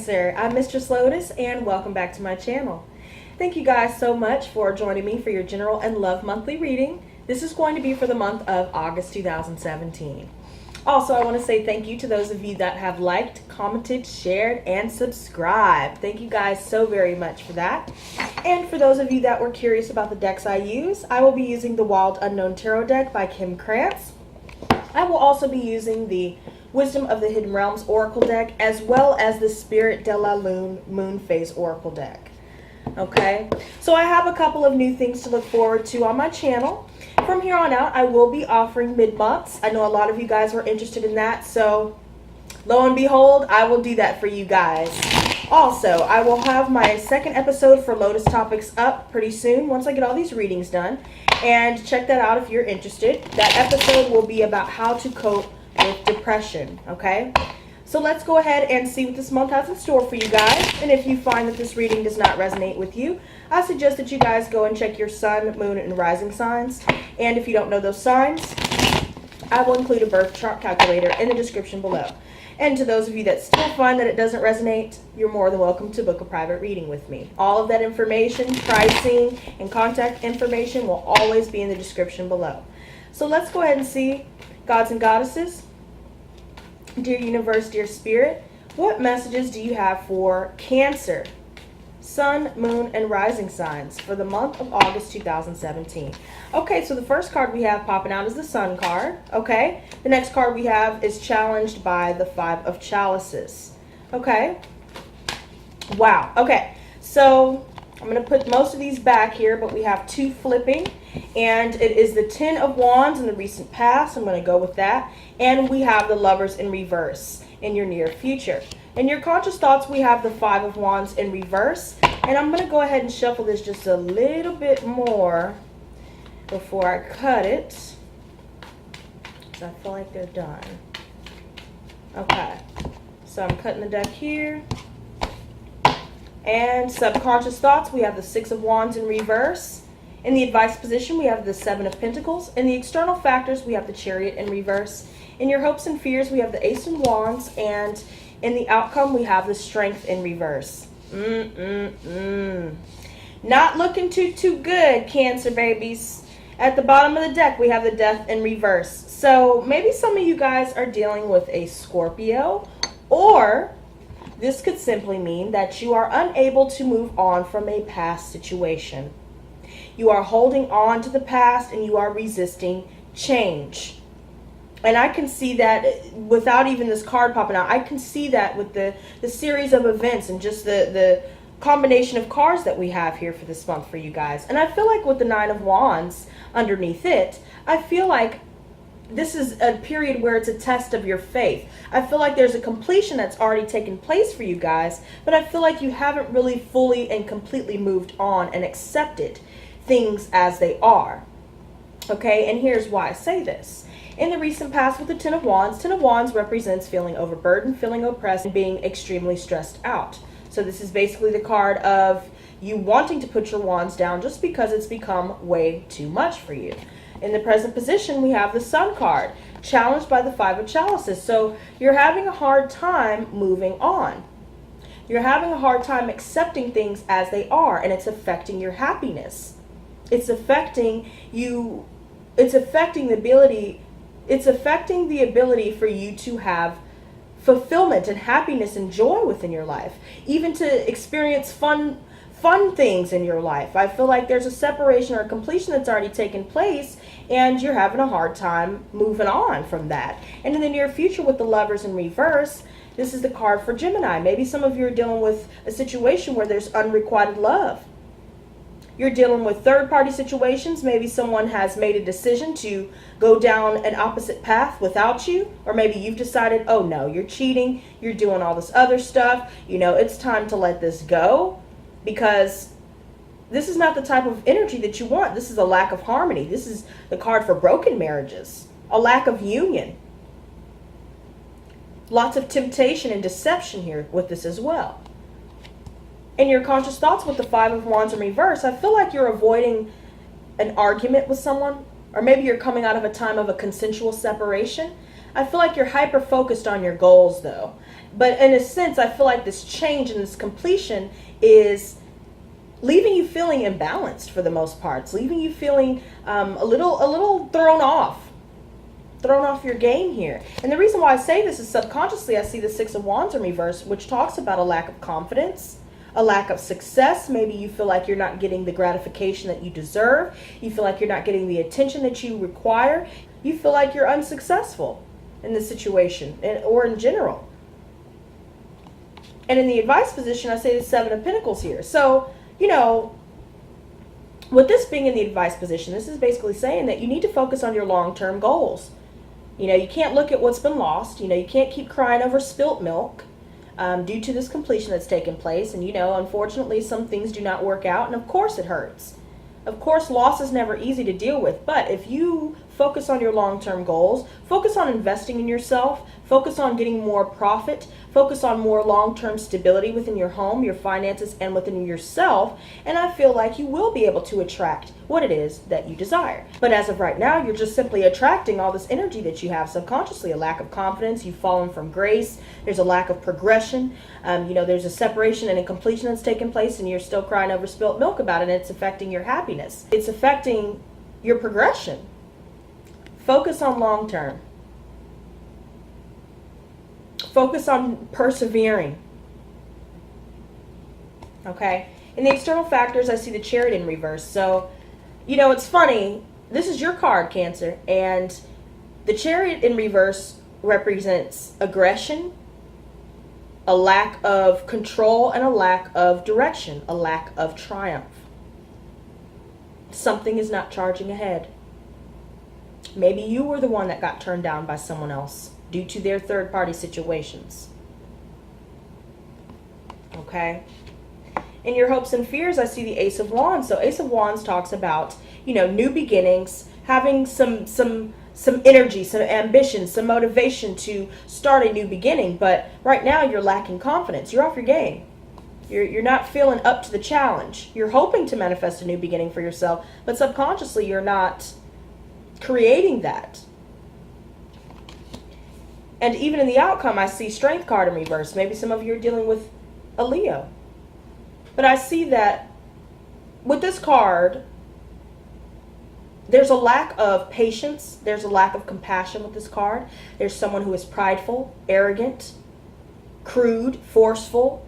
Cancer, I'm Mistress Lotus and welcome back to my channel. Thank you guys so much for joining me for your general and love monthly reading. This is going to be for the month of August 2017. Also, I want to say thank you to those of you that have liked, commented, shared, and subscribed. Thank you guys so very much for that. And for those of you that were curious about the decks I use, I will be using the Wild Unknown Tarot deck by Kim Krantz. I will also be using the Wisdom of the Hidden Realms Oracle deck, as well as the Spirit de la Lune Moon Phase Oracle deck. Okay, so I have a couple of new things to look forward to on my channel. From here on out, I will be offering mid-months. I know a lot of you guys were interested in that, so lo and behold, I will do that for you guys. Also, I will have my second episode for Lotus topics up pretty soon once I get all these readings done. And check that out if you're interested. That episode will be about how to cope with depression, okay? So let's go ahead and see what this month has in store for you guys. And if you find that this reading does not resonate with you, I suggest that you guys go and check your sun, moon, and rising signs. And if you don't know those signs, I will include a birth chart calculator in the description below. And to those of you that still find that it doesn't resonate, you're more than welcome to book a private reading with me. All of that information, pricing, and contact information will always be in the description below. So let's go ahead and see, gods and goddesses, dear universe, dear spirit, what messages do you have for Cancer, sun, moon, and rising signs for the month of August 2017? Okay, so the first card we have popping out is the Sun card. Okay, the next card we have is challenged by the Five of Chalices. Okay, wow. Okay, so I'm going to put most of these back here, but we have two flipping, and it is the Ten of Wands in the recent past. I'm going to go with that. And we have the Lovers in reverse in your near future. In your conscious thoughts, we have the Five of Wands in reverse. And I'm going to go ahead and shuffle this just a little bit more before I cut it, because I feel like they're done. Okay, so I'm cutting the deck here. And subconscious thoughts, we have the Six of Wands in reverse. In the advice position, we have the Seven of Pentacles. In the external factors, we have the Chariot in reverse. In your hopes and fears, we have the Ace of Wands. And in the outcome, we have the Strength in reverse. Not looking too good, Cancer babies. At the bottom of the deck, we have the Death in reverse. So maybe some of you guys are dealing with a Scorpio, or this could simply mean that you are unable to move on from a past situation. You are holding on to the past and you are resisting change. And I can see that without even this card popping out. I can see that with the series of events and just the combination of cards that we have here for this month for you guys. And I feel like with the Nine of Wands underneath it, I feel like this is a period where it's a test of your faith. I feel like there's a completion that's already taken place for you guys, but I feel like you haven't really fully and completely moved on and accepted things as they are. Okay, and here's why I say this. In the recent past with the Ten of Wands represents feeling overburdened, feeling oppressed, and being extremely stressed out. So this is basically the card of you wanting to put your wands down just because it's become way too much for you. In the present position, we have the Sun card, challenged by the Five of Chalices. So you're having a hard time moving on. You're having a hard time accepting things as they are, and it's affecting your happiness. It's affecting you. It's affecting the ability for you to have fulfillment and happiness and joy within your life, even to experience fun things in your life. I feel like there's a separation or a completion that's already taken place, and you're having a hard time moving on from that. And in the near future with the Lovers in reverse, this is the card for Gemini. Maybe some of you are dealing with a situation where there's unrequited love. You're dealing with third-party situations. Maybe someone has made a decision to go down an opposite path without you. Or maybe you've decided, oh no, you're cheating, you're doing all this other stuff. You know, it's time to let this go, because this is not the type of energy that you want. This is a lack of harmony. This is the card for broken marriages, a lack of union. Lots of temptation and deception here with this as well. In your conscious thoughts with the Five of Wands in reverse, I feel like you're avoiding an argument with someone, or maybe you're coming out of a time of a consensual separation. I feel like you're hyper focused on your goals though. But in a sense, I feel like this change and this completion is leaving you feeling imbalanced for the most part. It's leaving you feeling a little thrown off your game here. And the reason why I say this is subconsciously I see the Six of Wands in reverse, which talks about a lack of confidence, a lack of success. Maybe you feel like you're not getting the gratification that you deserve. You feel like you're not getting the attention that you require. You feel like you're unsuccessful in this situation or in general. And in the advice position, I say the Seven of Pentacles here. So, you know, with this being in the advice position, this is basically saying that you need to focus on your long-term goals. You know, you can't look at what's been lost. You know, you can't keep crying over spilt milk due to this completion that's taken place. And, you know, unfortunately, some things do not work out. And, of course, it hurts. Of course, loss is never easy to deal with. But if you focus on your long-term goals, focus on investing in yourself, focus on getting more profit, focus on more long-term stability within your home, your finances, and within yourself, and I feel like you will be able to attract what it is that you desire. But as of right now, you're just simply attracting all this energy that you have subconsciously, a lack of confidence, you've fallen from grace, there's a lack of progression, you know, there's a separation and a completion that's taken place, and you're still crying over spilt milk about it, and it's affecting your happiness. It's affecting your progression. Focus on long-term. Focus on persevering. Okay? In the external factors, I see the Chariot in reverse. So, you know, it's funny. This is your card, Cancer. And the Chariot in reverse represents aggression, a lack of control, and a lack of direction, a lack of triumph. Something is not charging ahead. Maybe you were the one that got turned down by someone else due to their third-party situations. Okay? In your hopes and fears, I see the Ace of Wands. So Ace of Wands talks about, you know, new beginnings, having some energy, some ambition, some motivation to start a new beginning. But right now, you're lacking confidence. You're off your game. You're not feeling up to the challenge. You're hoping to manifest a new beginning for yourself, but subconsciously, you're not creating that. And even in the outcome, I see Strength card in reverse. Maybe some of you are dealing with a Leo. But I see that with this card, there's a lack of patience. There's a lack of compassion with this card. There's someone who is prideful, arrogant, crude, forceful.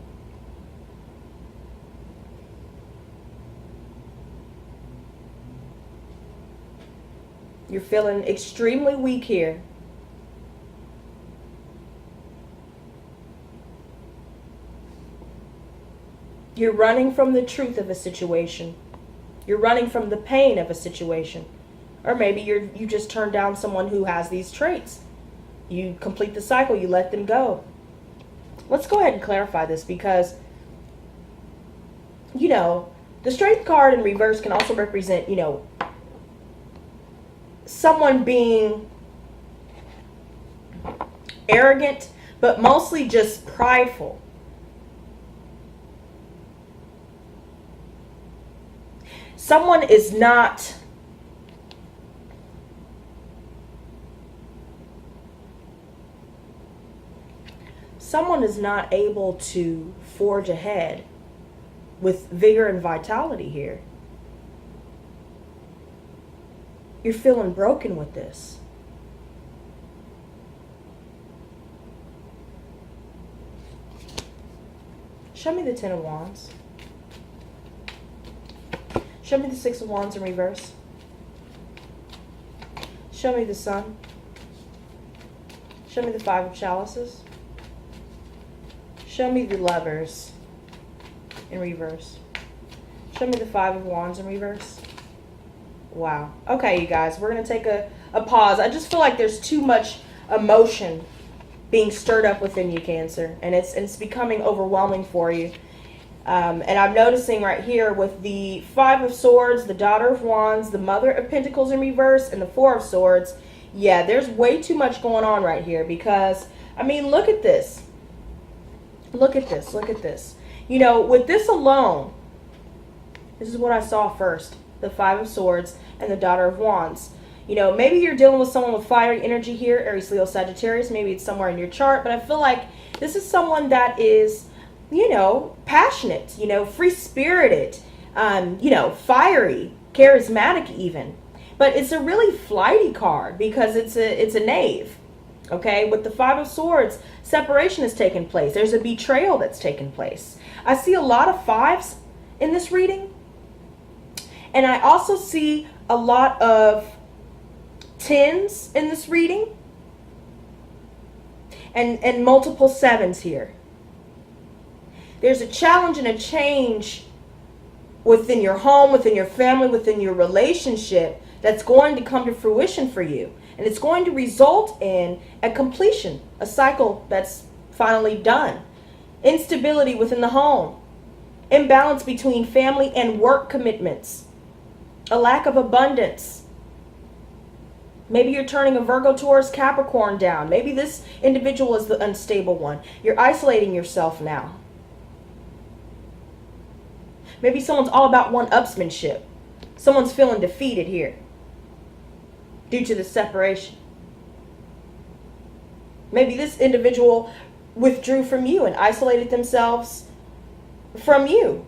You're feeling extremely weak here. You're running from the truth of a situation. You're running from the pain of a situation. Or maybe you just turn down someone who has these traits. You complete the cycle, you let them go. Let's go ahead and clarify this because, you know, the Strength card in reverse can also represent, you know, someone being arrogant, but mostly just prideful. Someone is not able to forge ahead with vigor and vitality here. You're feeling broken with this. Show me the Ten of Wands. Show me the Six of Wands in reverse. Show me the Sun. Show me the Five of Chalices. Show me the Lovers in reverse. Show me the Five of Wands in reverse. Wow. Okay, you guys, we're going to take a pause. I just feel like there's too much emotion being stirred up within you, Cancer, and it's becoming overwhelming for you. And I'm noticing right here with the Five of Swords, the Daughter of Wands, the Mother of Pentacles in reverse, and the Four of Swords. Yeah, there's way too much going on right here because, I mean, look at this. Look at this. Look at this. You know, with this alone, this is what I saw first. The Five of Swords and the Daughter of Wands. You know, maybe you're dealing with someone with fiery energy here, Aries, Leo, Sagittarius. Maybe it's somewhere in your chart, but I feel like this is someone that is, you know, passionate, you know, free-spirited, you know, fiery, charismatic even. But it's a really flighty card because it's a knave. Okay, with the Five of Swords, separation has taken place. There's a betrayal that's taken place. I see a lot of fives in this reading. And I also see a lot of tens in this reading. And multiple sevens here. There's a challenge and a change within your home, within your family, within your relationship that's going to come to fruition for you. And it's going to result in a completion, a cycle that's finally done. Instability within the home. Imbalance between family and work commitments. A lack of abundance. Maybe you're turning a Virgo, Taurus, Capricorn down. Maybe this individual is the unstable one. You're isolating yourself now. Maybe someone's all about one-upsmanship. Someone's feeling defeated here due to the separation. Maybe this individual withdrew from you and isolated themselves from you.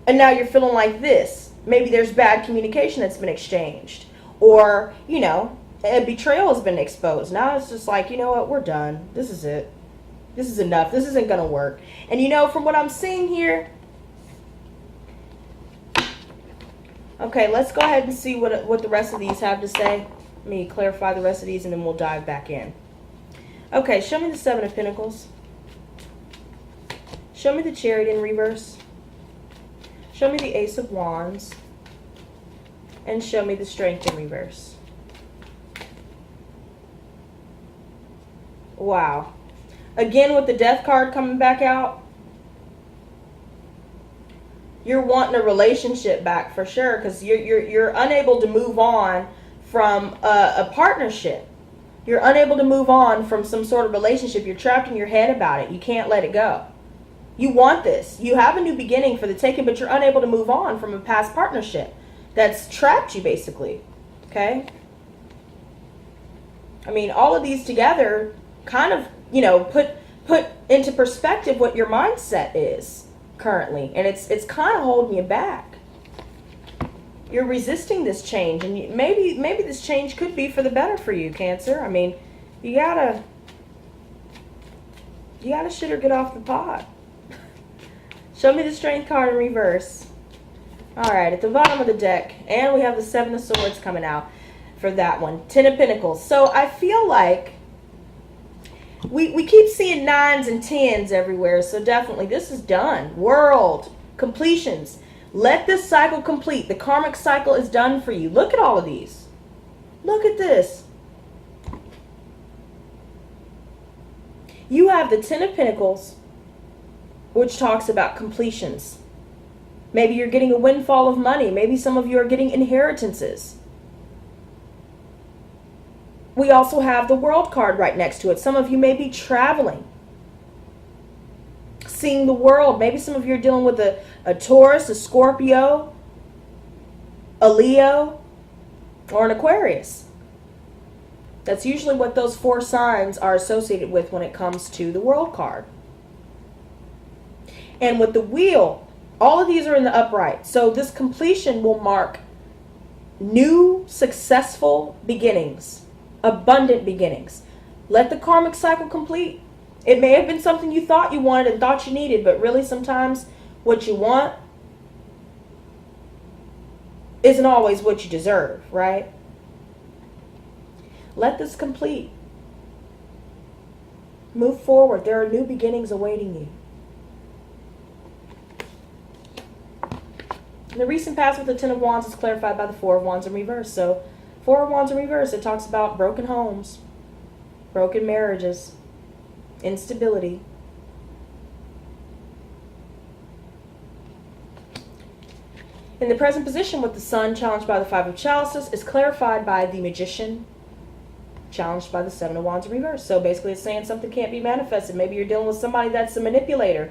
And now you're feeling like this. Maybe there's bad communication that's been exchanged. Or, you know, a betrayal has been exposed. Now it's just like, you know what, we're done. This is it. This is enough. This isn't going to work. And you know, from what I'm seeing here, okay, let's go ahead and see what the rest of these have to say. Let me clarify the rest of these and then we'll dive back in. Okay, show me the Seven of Pentacles. Show me the Chariot in reverse. Show me the Ace of Wands. And show me the Strength in reverse. Wow. Again with the Death card coming back out. You're wanting a relationship back for sure because you're unable to move on from a partnership. You're unable to move on from some sort of relationship. You're trapped in your head about it. You can't let it go. You want this. You have a new beginning for the taking, but you're unable to move on from a past partnership that's trapped you basically. Okay? I mean, all of these together kind of, you know, put into perspective what your mindset is currently, and it's kind of holding you back. You're resisting this change, and maybe this change could be for the better for you, Cancer. I mean, you gotta shit or get off the pot. Show me the Strength card in reverse. All right, at the bottom of the deck, and we have the Seven of Swords coming out for that one. Ten of Pentacles. So I feel like we keep seeing nines and tens everywhere, so definitely this is done. World, completions. Let this cycle complete. The karmic cycle is done for you. Look at all of these. Look at this. You have the Ten of Pentacles, which talks about completions. Maybe you're getting a windfall of money. Maybe some of you are getting inheritances. We also have the World card right next to it. Some of you may be traveling, seeing the world. Maybe some of you are dealing with a Taurus, a Scorpio, a Leo, or an Aquarius. That's usually what those four signs are associated with when it comes to the World card. And with the Wheel, all of these are in the upright. So this completion will mark new, successful beginnings. Abundant beginnings. Let the karmic cycle complete. It may have been something you thought you wanted and thought you needed, but really sometimes what you want isn't always what you deserve, right? Let this complete. Move forward. There are new beginnings awaiting you. The recent past with the Ten of Wands is clarified by the Four of Wands in reverse. So Four of Wands in reverse, it talks about broken homes, broken marriages, instability. In the present position with the Sun challenged by the Five of Chalices is clarified by the Magician challenged by the Seven of Wands in reverse. So basically it's saying something can't be manifested. Maybe you're dealing with somebody that's a manipulator.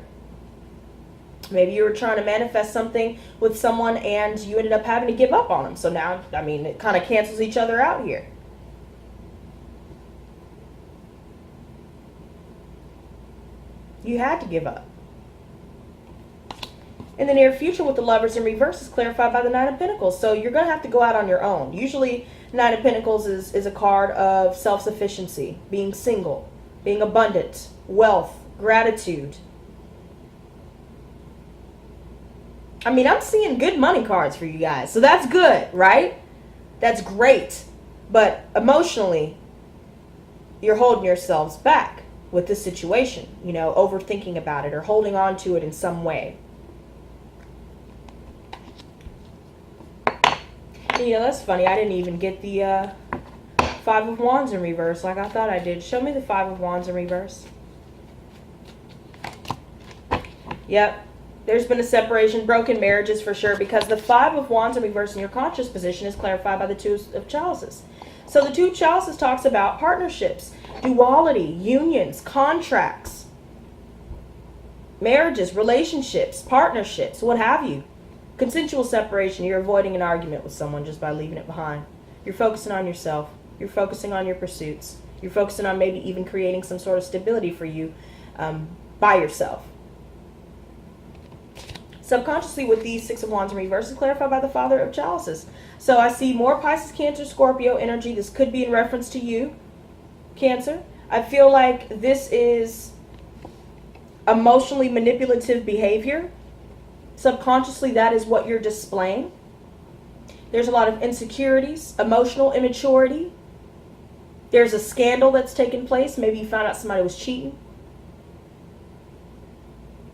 Maybe you were trying to manifest something with someone and you ended up having to give up on them. So now, I mean, it kind of cancels each other out here. You had to give up. In the near future with the Lovers in reverse is clarified by the Nine of Pentacles. So you're going to have to go out on your own. Usually Nine of Pentacles is a card of self-sufficiency, being single, being abundant, wealth, gratitude. I mean, I'm seeing good money cards for you guys. So that's good, right? That's great. But emotionally, you're holding yourselves back with this situation. You know, overthinking about it or holding on to it in some way. And, you know, that's funny. I didn't even get the Five of Wands in reverse like I thought I did. Show me the Five of Wands in reverse. Yep. There's been a separation, broken marriages for sure, because the Five of Wands in reverse in your conscious position is clarified by the Two of Chalices. So the Two of Chalices talks about partnerships, duality, unions, contracts, marriages, relationships, partnerships, what have you. Consensual separation, you're avoiding an argument with someone just by leaving it behind. You're focusing on yourself. You're focusing on your pursuits. You're focusing on maybe even creating some sort of stability for you by yourself. Subconsciously with the Six of Wands in reverse is clarified by the Father of Chalices. So I see more Pisces, Cancer, Scorpio energy. This could be in reference to you, Cancer. I feel like this is emotionally manipulative behavior. Subconsciously, that is what you're displaying. There's a lot of insecurities, emotional immaturity. There's a scandal that's taken place. Maybe you found out somebody was cheating.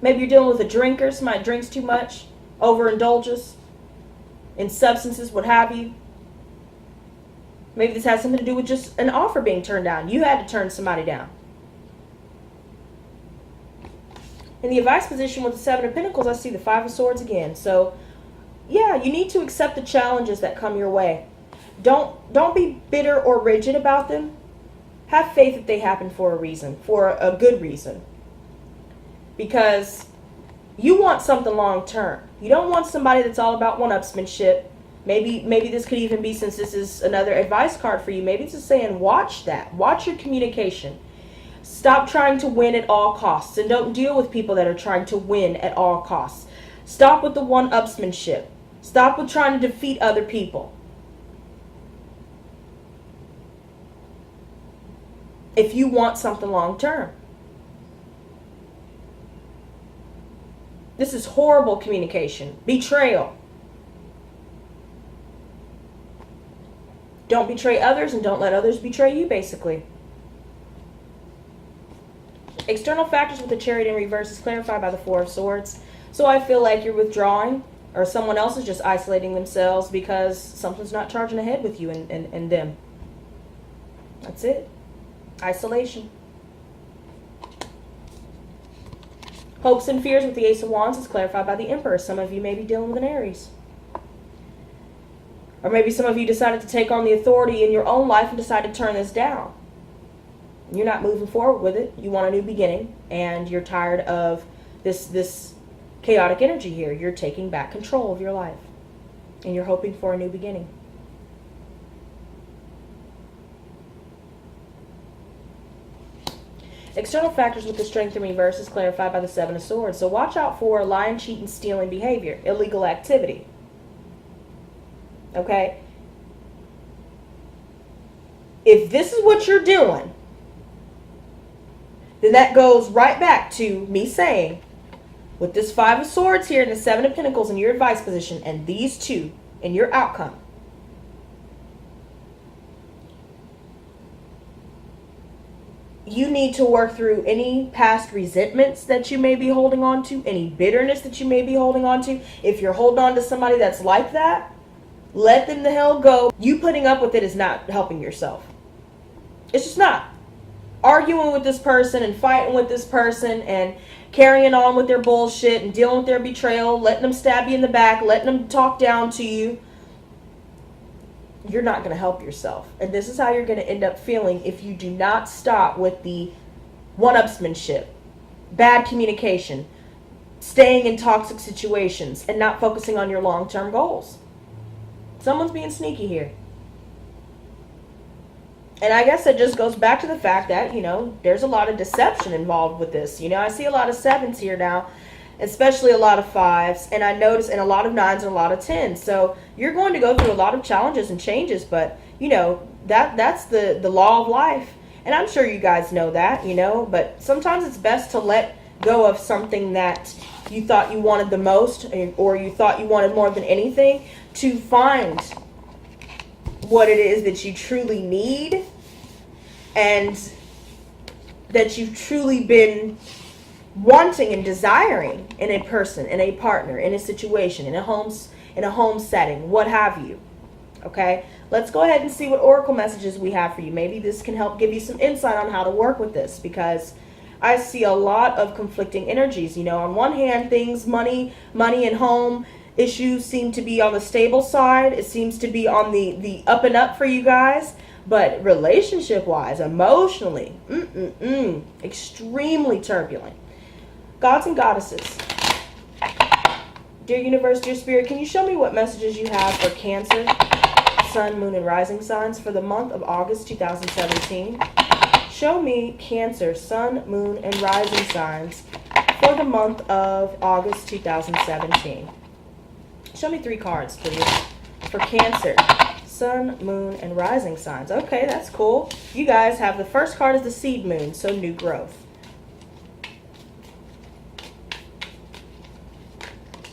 Maybe you're dealing with a drinker, somebody drinks too much, overindulges in substances, what have you. Maybe this has something to do with just an offer being turned down. You had to turn somebody down. In the advice position with the Seven of Pentacles, I see the Five of Swords again. So, yeah, you need to accept the challenges that come your way. Don't be bitter or rigid about them. Have faith that they happen for a reason, for a good reason. Because you want something long term. You don't want somebody that's all about one-upsmanship. Maybe this could even be, since this is another advice card for you, maybe it's just saying watch that. Watch your communication. Stop trying to win at all costs. And don't deal with people that are trying to win at all costs. Stop with the one-upsmanship. Stop with trying to defeat other people. If you want something long term. This is horrible communication. Betrayal. Don't betray others and don't let others betray you, basically. External factors with the Chariot in reverse is clarified by the Four of Swords. So I feel like you're withdrawing, or someone else is just isolating themselves because something's not charging ahead with you and them. That's it. Isolation. Hopes and fears with the Ace of Wands is clarified by the Emperor. Some of you may be dealing with an Aries. Or maybe some of you decided to take on the authority in your own life and decided to turn this down. You're not moving forward with it. You want a new beginning. And you're tired of this chaotic energy here. You're taking back control of your life. And you're hoping for a new beginning. External factors with the Strength in reverse is clarified by the Seven of Swords. So watch out for lying, cheating, stealing behavior, illegal activity. Okay? If this is what you're doing, then that goes right back to me saying, with this Five of Swords here and the Seven of Pentacles in your advice position, and these two in your outcome, you need to work through any past resentments that you may be holding on to, any bitterness that you may be holding on to. If you're holding on to somebody that's like that, let them the hell go. You putting up with it is not helping yourself. It's just not. Arguing with this person and fighting with this person and carrying on with their bullshit and dealing with their betrayal, letting them stab you in the back, letting them talk down to you, you're not going to help yourself. And this is how you're going to end up feeling if you do not stop with the one-upsmanship, bad communication, staying in toxic situations and not focusing on your long-term goals. Someone's being sneaky here. And I guess it just goes back to the fact that, there's a lot of deception involved with this. I see a lot of 7s here now, especially a lot of 5s, and I notice and a lot of 9s and a lot of 10s. So you're going to go through a lot of challenges and changes, but, that's the law of life. And I'm sure you guys know that, but sometimes it's best to let go of something that you thought you wanted the most, or you thought you wanted more than anything, to find what it is that you truly need and that you've truly been wanting and desiring in a person, in a partner, in a situation, in a home setting, what have you. Okay, let's go ahead and see what oracle messages we have for you. Maybe this can help give you some insight on how to work with this, because I see a lot of conflicting energies. On one hand, things, money and home issues seem to be on the stable side. It seems to be on the up and up for you guys. But relationship-wise, emotionally, extremely turbulent. Gods and goddesses, dear universe, dear spirit, can you show me what messages you have for Cancer, Sun, Moon, and Rising signs for the month of August 2017? Show me Cancer, Sun, Moon, and Rising signs for the month of August 2017. Show me 3 cards, please, for Cancer, Sun, Moon, and Rising signs. Okay, that's cool. You guys have the first card is the Seed Moon, so new growth.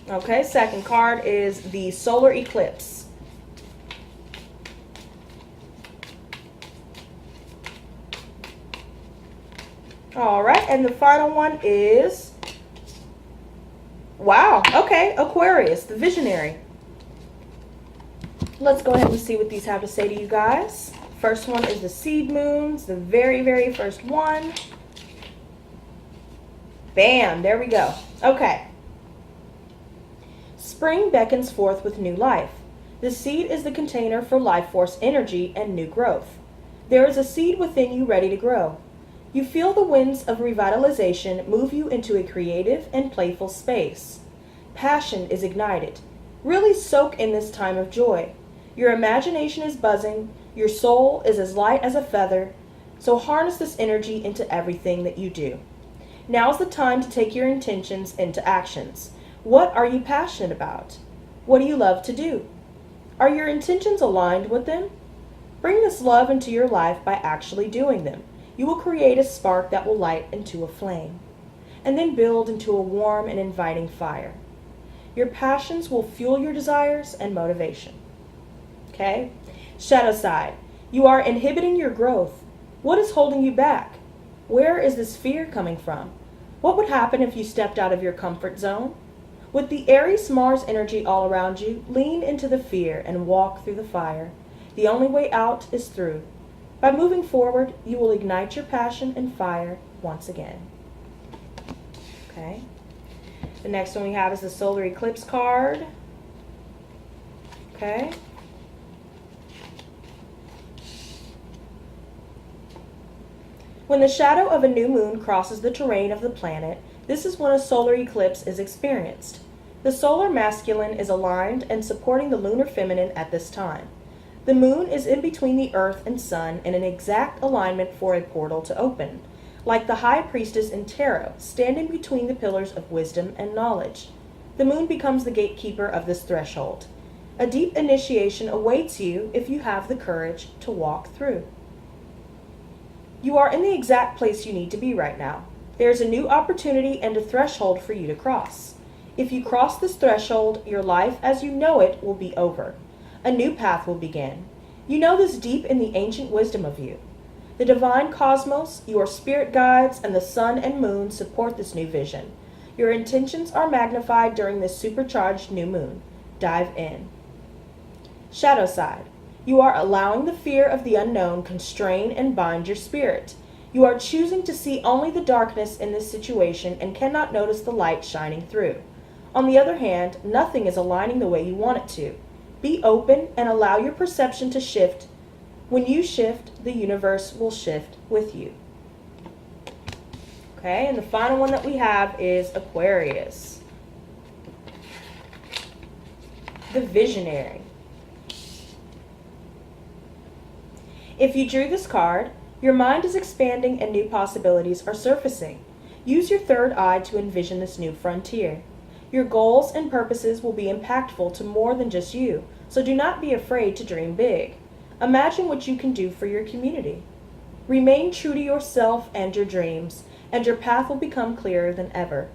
Okay, second card is the Solar Eclipse. All right, and the final one is, wow, okay, Aquarius, the Visionary. Let's go ahead and see what these have to say to you guys. First one is the Seed Moons, the very, very first one. Bam, there we go. Okay. Spring beckons forth with new life. The seed is the container for life force energy and new growth. There is a seed within you ready to grow. You feel the winds of revitalization move you into a creative and playful space. Passion is ignited. Really soak in this time of joy. Your imagination is buzzing. Your soul is as light as a feather. So harness this energy into everything that you do. Now's the time to take your intentions into actions. What are you passionate about? What do you love to do? Are your intentions aligned with them? Bring this love into your life by actually doing them. You will create a spark that will light into a flame, and then build into a warm and inviting fire. Your passions will fuel your desires and motivation. Okay? Shadow side. You are inhibiting your growth. What is holding you back? Where is this fear coming from? What would happen if you stepped out of your comfort zone? With the Aries-Mars energy all around you, lean into the fear and walk through the fire. The only way out is through. By moving forward, you will ignite your passion and fire once again. Okay. The next one we have is the Solar Eclipse card. Okay. When the shadow of a new moon crosses the terrain of the planet, this is when a solar eclipse is experienced. The solar masculine is aligned and supporting the lunar feminine at this time. The moon is in between the earth and sun in an exact alignment for a portal to open, like the high priestess in tarot, standing between the pillars of wisdom and knowledge. The moon becomes the gatekeeper of this threshold. A deep initiation awaits you if you have the courage to walk through. You are in the exact place you need to be right now. There is a new opportunity and a threshold for you to cross. If you cross this threshold, your life as you know it will be over. A new path will begin. You know this deep in the ancient wisdom of you. The divine cosmos, your spirit guides, and the sun and moon support this new vision. Your intentions are magnified during this supercharged new moon. Dive in. Shadow side. You are allowing the fear of the unknown constrain and bind your spirit. You are choosing to see only the darkness in this situation and cannot notice the light shining through. On the other hand, nothing is aligning the way you want it to. Be open and allow your perception to shift. When you shift, the universe will shift with you. Okay. Okay, and the final one that we have is Aquarius. The Visionary. If you drew this card, your mind is expanding and new possibilities are surfacing. Use your third eye to envision this new frontier. Your goals and purposes will be impactful to more than just you, so do not be afraid to dream big. Imagine what you can do for your community. Remain true to yourself and your dreams, and your path will become clearer than ever.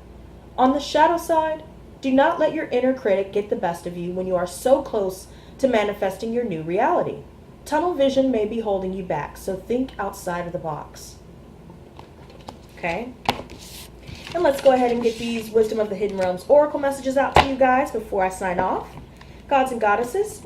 On the shadow side, do not let your inner critic get the best of you when you are so close to manifesting your new reality. Tunnel vision may be holding you back, so think outside of the box. Okay? And let's go ahead and get these Wisdom of the Hidden Realms Oracle messages out to you guys before I sign off. Gods and goddesses,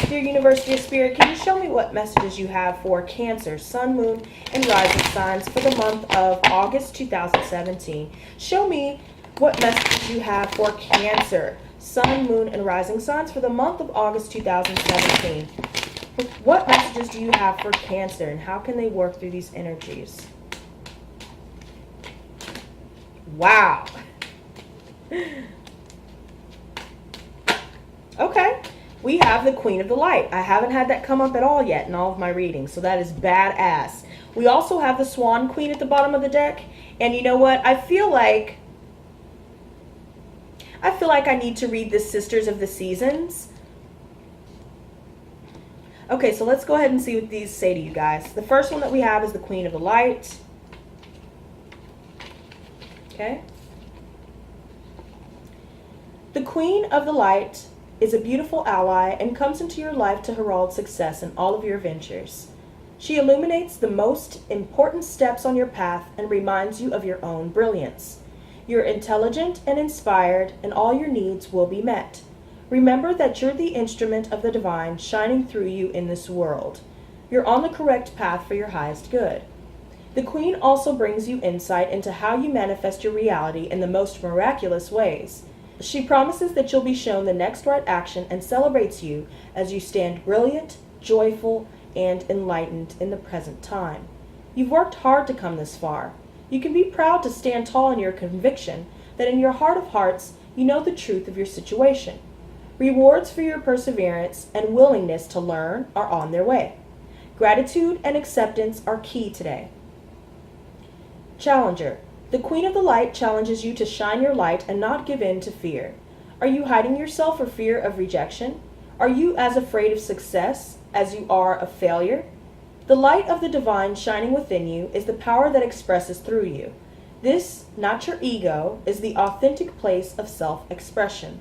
dear University of Spirit, can you show me what messages you have for Cancer, Sun, Moon, and Rising signs for the month of August 2017? Show me what messages you have for Cancer, Sun, Moon, and Rising signs for the month of August 2017. What messages do you have for Cancer, and how can they work through these energies? Wow. Okay, we have the Queen of the Light. I haven't had that come up at all yet in all of my readings, so that is badass. We also have the Swan Queen at the bottom of the deck, and you know what? I feel like I need to read the Sisters of the Seasons. Okay, so let's go ahead and see what these say to you guys. The first one that we have is the Queen of the Light. Okay. The Queen of the Light is a beautiful ally and comes into your life to herald success in all of your ventures. She illuminates the most important steps on your path and reminds you of your own brilliance. You're intelligent and inspired, and all your needs will be met. Remember that you're the instrument of the divine shining through you in this world. You're on the correct path for your highest good. The Queen also brings you insight into how you manifest your reality in the most miraculous ways. She promises that you'll be shown the next right action and celebrates you as you stand brilliant, joyful, and enlightened in the present time. You've worked hard to come this far. You can be proud to stand tall in your conviction that in your heart of hearts you know the truth of your situation. Rewards for your perseverance and willingness to learn are on their way. Gratitude and acceptance are key today. Challenger. The Queen of the Light challenges you to shine your light and not give in to fear. Are you hiding yourself for fear of rejection? Are you as afraid of success as you are of failure? The light of the divine shining within you is the power that expresses through you. This, not your ego, is the authentic place of self-expression.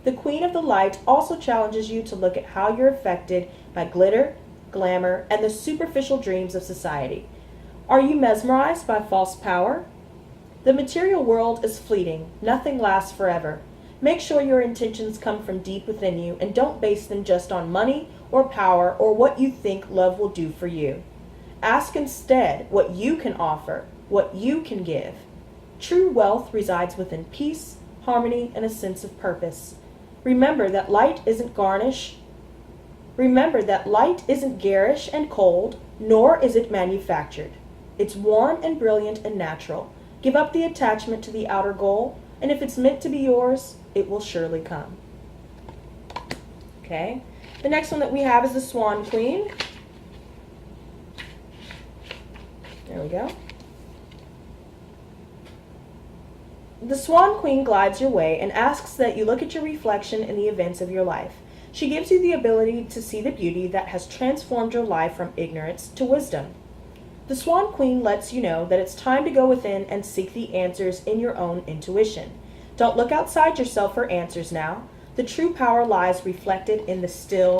The Queen of the Light also challenges you to look at how you're affected by glitter, glamour, and the superficial dreams of society. Are you mesmerized by false power? The material world is fleeting. Nothing lasts forever. Make sure your intentions come from deep within you and don't base them just on money or power or what you think love will do for you. Ask instead what you can offer, what you can give. True wealth resides within peace, harmony, and a sense of purpose. Remember that light isn't garish and cold, nor is it manufactured. It's warm and brilliant and natural. Give up the attachment to the outer goal, and if it's meant to be yours, it will surely come. Okay. The next one that we have is the Swan Queen. There we go. The Swan Queen glides your way and asks that you look at your reflection in the events of your life. She gives you the ability to see the beauty that has transformed your life from ignorance to wisdom. The Swan Queen lets you know that it's time to go within and seek the answers in your own intuition. Don't look outside yourself for answers now. The true power lies reflected in the still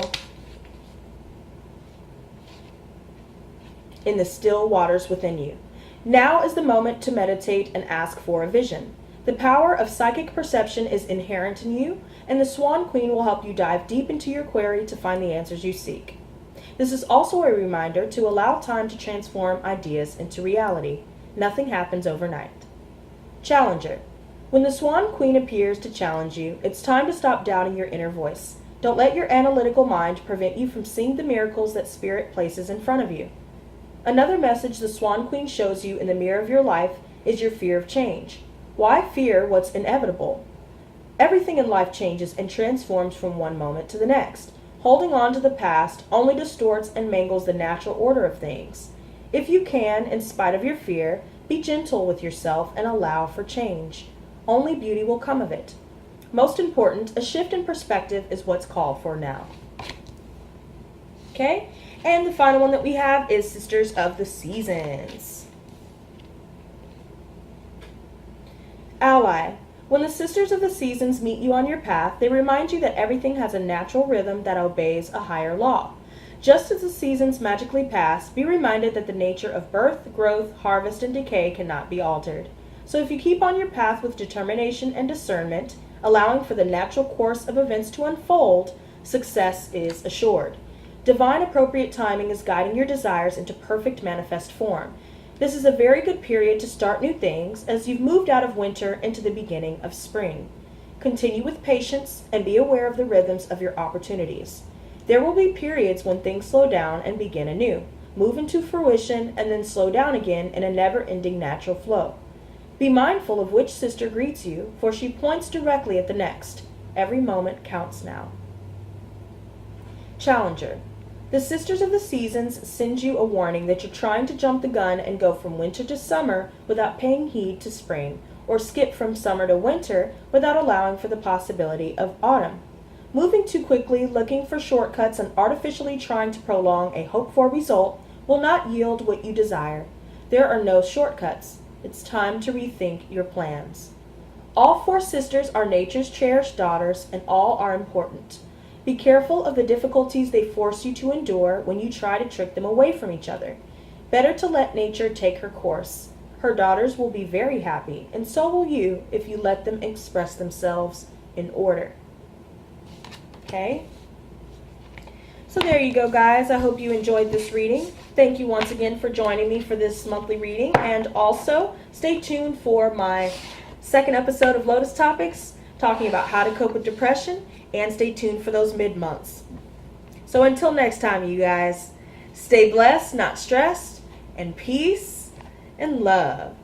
waters within you. Now is the moment to meditate and ask for a vision. The power of psychic perception is inherent in you, and the Swan Queen will help you dive deep into your query to find the answers you seek. This is also a reminder to allow time to transform ideas into reality. Nothing happens overnight. Challenger. When the Swan Queen appears to challenge you, it's time to stop doubting your inner voice. Don't let your analytical mind prevent you from seeing the miracles that Spirit places in front of you. Another message the Swan Queen shows you in the mirror of your life is your fear of change. Why fear what's inevitable? Everything in life changes and transforms from one moment to the next. Holding on to the past only distorts and mangles the natural order of things. If you can, in spite of your fear, be gentle with yourself and allow for change. Only beauty will come of it. Most important, a shift in perspective is what's called for now. Okay? And the final one that we have is Sisters of the Seasons. Ally. When the Sisters of the Seasons meet you on your path, they remind you that everything has a natural rhythm that obeys a higher law. Just as the seasons magically pass, be reminded that the nature of birth, growth, harvest, and decay cannot be altered. So if you keep on your path with determination and discernment, allowing for the natural course of events to unfold, success is assured. Divine appropriate timing is guiding your desires into perfect manifest form. This is a very good period to start new things as you've moved out of winter into the beginning of spring. Continue with patience and be aware of the rhythms of your opportunities. There will be periods when things slow down and begin anew, move into fruition, and then slow down again in a never-ending natural flow. Be mindful of which sister greets you, for she points directly at the next. Every moment counts now. Challenger. The Sisters of the Seasons send you a warning that you're trying to jump the gun and go from winter to summer without paying heed to spring, or skip from summer to winter without allowing for the possibility of autumn. Moving too quickly, looking for shortcuts, and artificially trying to prolong a hoped-for result will not yield what you desire. There are no shortcuts. It's time to rethink your plans. All four sisters are nature's cherished daughters, and all are important. Be careful of the difficulties they force you to endure when you try to trick them away from each other. Better to let nature take her course. Her daughters will be very happy, and so will you if you let them express themselves in order. Okay? So there you go, guys. I hope you enjoyed this reading. Thank you once again for joining me for this monthly reading, and also stay tuned for my second episode of Lotus Topics, talking about how to cope with depression, and stay tuned for those mid-months. So until next time, you guys, stay blessed, not stressed, and peace and love.